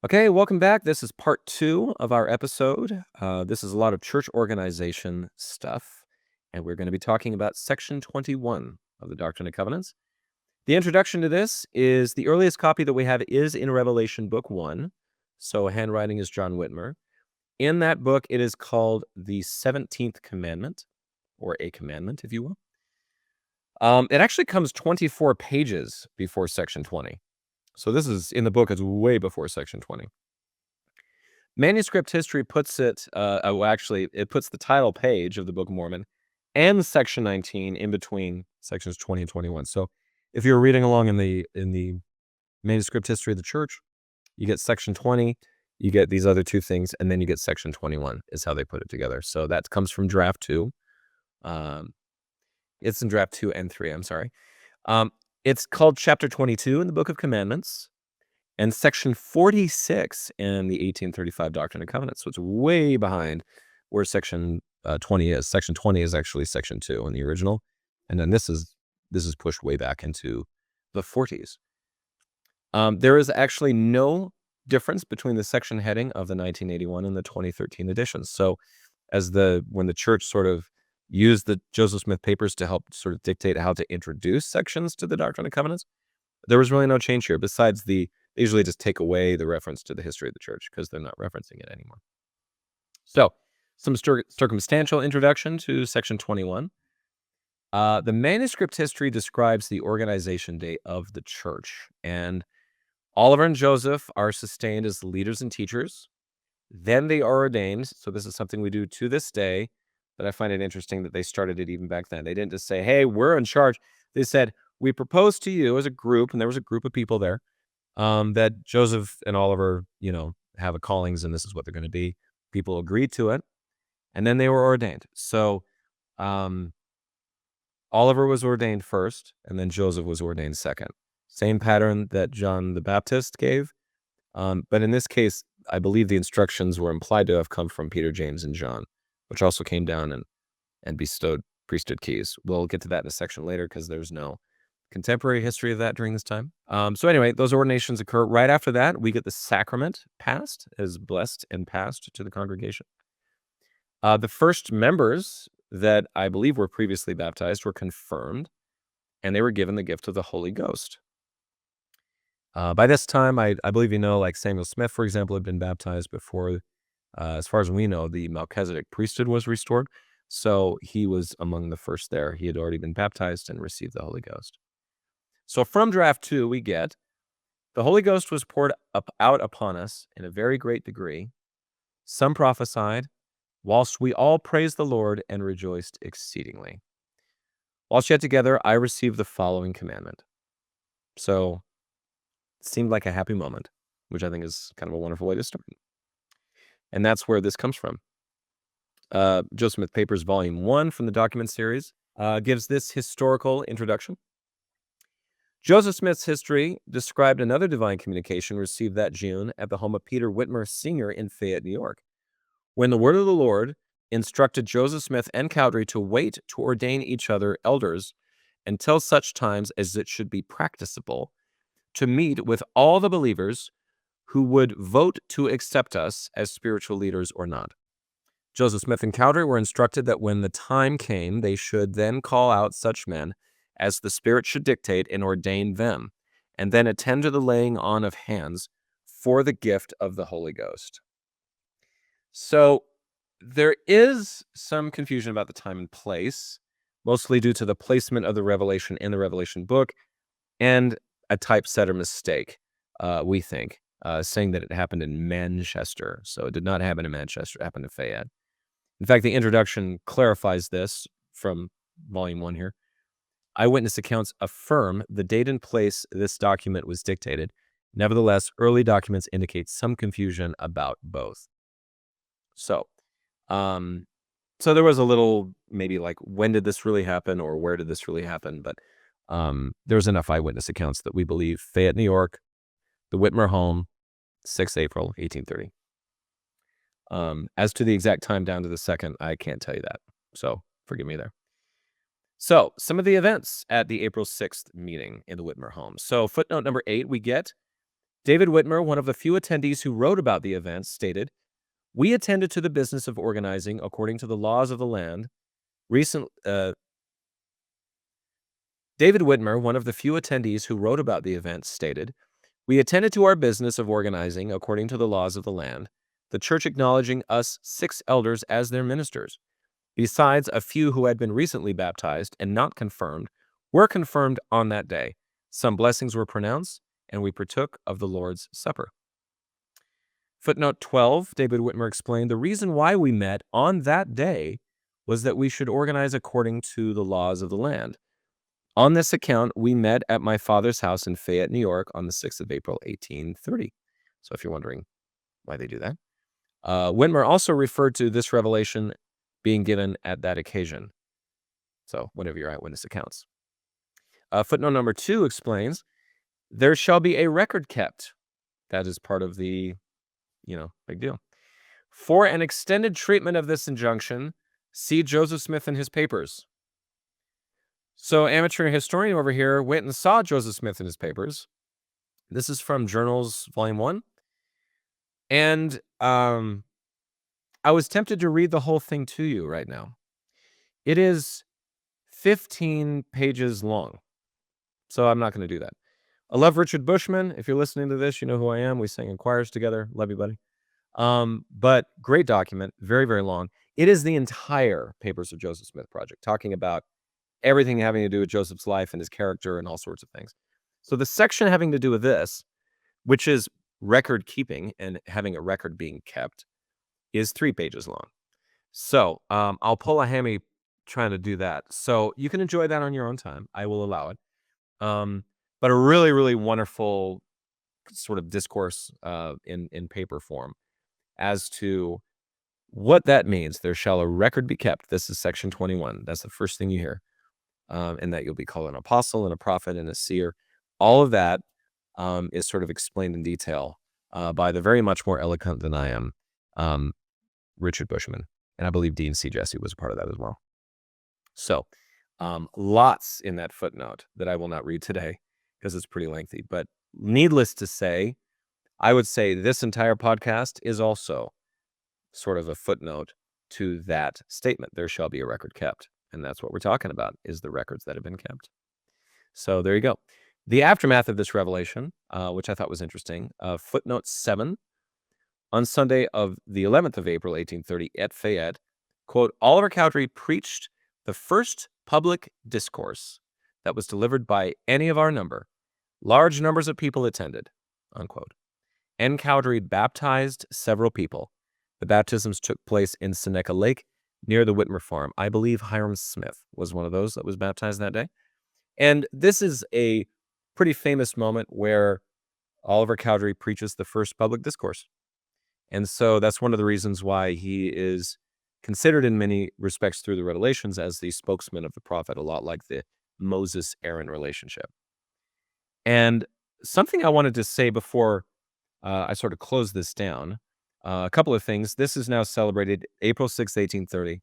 Okay, welcome back. This is part 2 of our episode. This is a lot of church organization stuff, and we're going to be talking about section 21 of the Doctrine and Covenants. The introduction to this is the earliest copy that we have is in Revelation Book 1, so handwriting is John Whitmer. In that book, it is called the 17th Commandment, or a commandment, if you will. It actually comes 24 pages before section 20. So this is, in the book, it's way before section 20. Manuscript history puts it, actually, it puts the title page of the Book of Mormon and section 19 in between sections 20 and 21. So if you're reading along in the manuscript history of the church, you get section 20, you get these other two things, and then you get section 21 is how they put it together. So that comes from draft 2. It's in draft 2 and 3, I'm sorry. It's called chapter 22 in the Book of Commandments, and section 46 in the 1835 Doctrine and Covenants. So it's way behind where section 20 is. Section 20 is actually section 2 in the original, and then this is pushed way back into the 40s. There is actually no difference between the section heading of the 1981 and the 2013 editions. So when the church sort of used the Joseph Smith papers to help sort of dictate how to introduce sections to the Doctrine and Covenants, there was really no change here besides they usually just take away the reference to the history of the church because they're not referencing it anymore. So, some circumstantial introduction to section 21. The manuscript history describes the organization day of the church, and Oliver and Joseph are sustained as leaders and teachers. Then they are ordained. So this is something we do to this day, but I find it interesting that they started it even back then. They didn't just say, hey, we're in charge. They said, we propose to you as a group, and there was a group of people there, that Joseph and Oliver, have a callings, and this is what they're going to be. People agreed to it, and then they were ordained. So Oliver was ordained first, and then Joseph was ordained second. Same pattern that John the Baptist gave. But in this case, I believe the instructions were implied to have come from Peter, James, and John, which also came down and bestowed priesthood keys. We'll get to that in a section later because there's no contemporary history of that during this time. So anyway, those ordinations occur. Right after that, we get the sacrament passed, as blessed and passed to the congregation. The first members that I believe were previously baptized were confirmed, and they were given the gift of the Holy Ghost. By this time, I believe like Samuel Smith, for example, had been baptized before, as far as we know, the Melchizedek priesthood was restored. So he was among the first there. He had already been baptized and received the Holy Ghost. So from draft 2, we get, the Holy Ghost was poured out upon us in a very great degree. Some prophesied, whilst we all praised the Lord and rejoiced exceedingly. Whilst yet together, I received the following commandment. So it seemed like a happy moment, which I think is kind of a wonderful way to start. And that's where this comes from. Joseph Smith Papers, Volume 1 from the document series, gives this historical introduction. Joseph Smith's history described another divine communication received that June at the home of Peter Whitmer Sr. in Fayette, New York, when the word of the Lord instructed Joseph Smith and Cowdery to wait to ordain each other elders until such times as it should be practicable to meet with all the believers who would vote to accept us as spiritual leaders or not. Joseph Smith and Cowdery were instructed that when the time came, they should then call out such men as the Spirit should dictate and ordain them, and then attend to the laying on of hands for the gift of the Holy Ghost. So there is some confusion about the time and place, mostly due to the placement of the Revelation in the Revelation book and a typesetter mistake, we think, saying that it happened in Manchester. So it did not happen in Manchester, it happened in Fayette. In fact, the introduction clarifies this from Volume 1 here. Eyewitness accounts affirm the date and place this document was dictated. Nevertheless, early documents indicate some confusion about both. So there was a little, maybe like, when did this really happen or where did this really happen? But there's enough eyewitness accounts that we believe Fayette, New York, the Whitmer home, 6 April, 1830. As to the exact time down to the second, I can't tell you that. So forgive me there. So some of the events at the April 6th meeting in the Whitmer home. So footnote number 8, we get David Whitmer, one of the few attendees who wrote about the event, stated, "We attended to the business of organizing according to the laws of the land. David Whitmer, one of the few attendees who wrote about the event, stated, "We attended to our business of organizing according to the laws of the land, the church acknowledging us 6 elders as their ministers. Besides a few who had been recently baptized and not confirmed, were confirmed on that day. Some blessings were pronounced, and we partook of the Lord's Supper." Footnote 12, David Whitmer explained, "The reason why we met on that day was that we should organize according to the laws of the land. On this account, we met at my father's house in Fayette, New York on the 6th of April, 1830. So if you're wondering why they do that. Whitmer also referred to this revelation being given at that occasion. So whenever your eyewitness accounts. Footnote number 2 explains, "There shall be a record kept." That is part of the, big deal. "For an extended treatment of this injunction, see Joseph Smith in his papers." So amateur historian over here went and saw Joseph Smith in his papers. This is from Journals, Volume 1. And I was tempted to read the whole thing to you right now. It is 15 pages long. So I'm not going to do that. I love Richard Bushman. If you're listening to this, you know who I am. We sang in choirs together. Love you, buddy. But great document. Very, very long. It is the entire Papers of Joseph Smith project, talking about everything having to do with Joseph's life and his character and all sorts of things. So the section having to do with this, which is record keeping and having a record being kept, is 3 pages long. So I'll pull a hammy trying to do that. So you can enjoy that on your own time. I will allow it. But a really, really wonderful sort of discourse in paper form as to what that means. There shall a record be kept. This is section 21. That's the first thing you hear. And that you'll be called an apostle and a prophet and a seer. All of that is sort of explained in detail by the very much more eloquent than I am, Richard Bushman. And I believe Dean C. Jesse was a part of that as well. So lots in that footnote that I will not read today because it's pretty lengthy. But needless to say, I would say this entire podcast is also sort of a footnote to that statement. There shall be a record kept. And that's what we're talking about, is the records that have been kept. So there you go. The aftermath of this revelation, which I thought was interesting, footnote 7, on Sunday of the 11th of April, 1830, at Fayette, quote, "Oliver Cowdery preached the first public discourse that was delivered by any of our number. Large numbers of people attended," unquote. "N. Cowdery baptized several people. The baptisms took place in Seneca Lake, near the Whitmer farm. I believe Hiram Smith was one of those that was baptized that day." And this is a pretty famous moment where Oliver Cowdery preaches the first public discourse. And so that's one of the reasons why he is considered in many respects through the Revelations as the spokesman of the prophet, a lot like the Moses-Aaron relationship. And something I wanted to say before I sort of close this down, a couple of things. This is now celebrated, April 6th, 1830,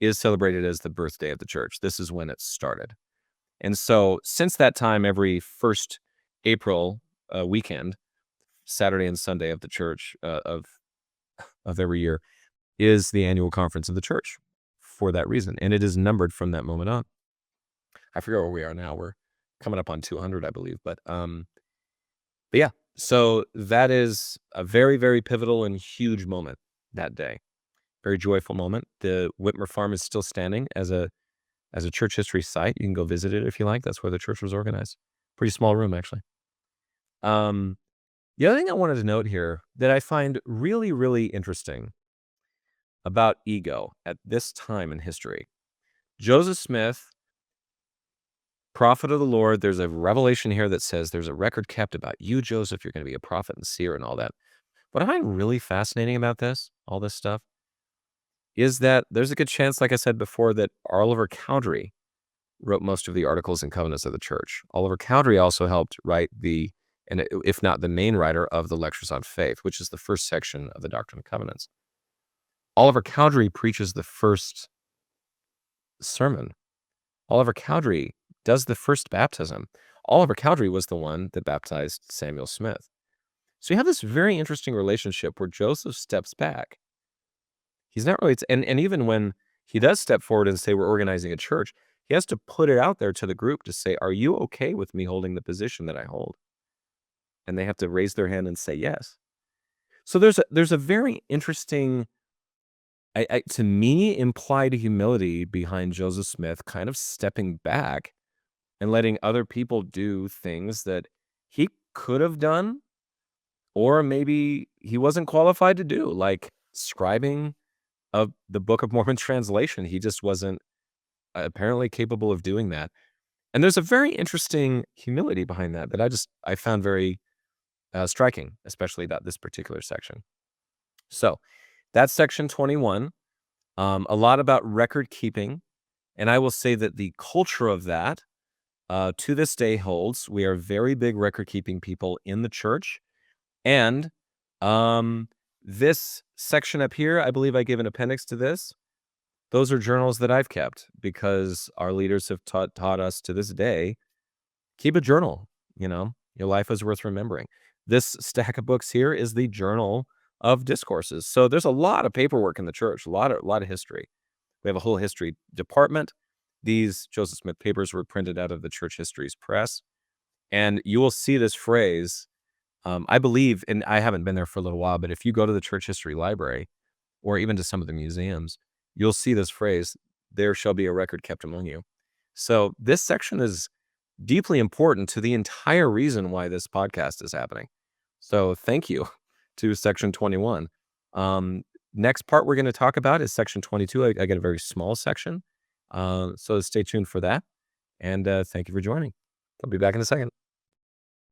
is celebrated as the birthday of the church. This is when it started. And so since that time, every first April weekend, Saturday and Sunday of the church of every year, is the annual conference of the church for that reason. And it is numbered from that moment on. I forget where we are now. We're coming up on 200, I believe. But yeah, so that is a very, very pivotal and huge moment that day. Very joyful moment. The Whitmer farm is still standing as a church history site. You can go visit it if you like. That's where the church was organized. Pretty small room, actually. The other thing I wanted to note here that I find really, really interesting about ego at this time in history. Joseph Smith, prophet of the Lord, there's a revelation here that says there's a record kept about you, Joseph. You're going to be a prophet and seer and all that. What I find really fascinating about this, all this stuff, is that there's a good chance, like I said before, that Oliver Cowdery wrote most of the Articles and Covenants of the church. Oliver Cowdery also helped write and if not the main writer of the Lectures on Faith, which is the first section of the Doctrine and Covenants. Oliver Cowdery preaches the first sermon. Oliver Cowdery does the first baptism. Oliver Cowdery was the one that baptized Samuel Smith. So you have this very interesting relationship where Joseph steps back. He's not really, and even when he does step forward and say we're organizing a church, he has to put it out there to the group to say, "Are you okay with me holding the position that I hold?" And they have to raise their hand and say yes. So there's a very interesting, to me, implied humility behind Joseph Smith kind of stepping back and letting other people do things that he could have done, or maybe he wasn't qualified to do, like scribing of the Book of Mormon translation. He just wasn't apparently capable of doing that. And there's a very interesting humility behind that I found very striking, especially that this particular section. So that's section 21. A lot about record keeping. And I will say that the culture of that to this day holds. We are very big record keeping people in the church. And um, this section up here, I believe I gave an appendix to this. Those are journals that I've kept because our leaders have taught us to this day, keep a journal. Your life is worth remembering. This stack of books here is the Journal of Discourses. So there's a lot of paperwork in the church, a lot of history. We have a whole history department. These Joseph Smith papers were printed out of the Church Histories Press. And you will see this phrase, I believe, and I haven't been there for a little while, but if you go to the Church History Library or even to some of the museums, you'll see this phrase, "There shall be a record kept among you." So this section is deeply important to the entire reason why this podcast is happening. So thank you to section 21. Next part we're going to talk about is section 22. I get a very small section. So stay tuned for that. And thank you for joining. I'll be back in a second.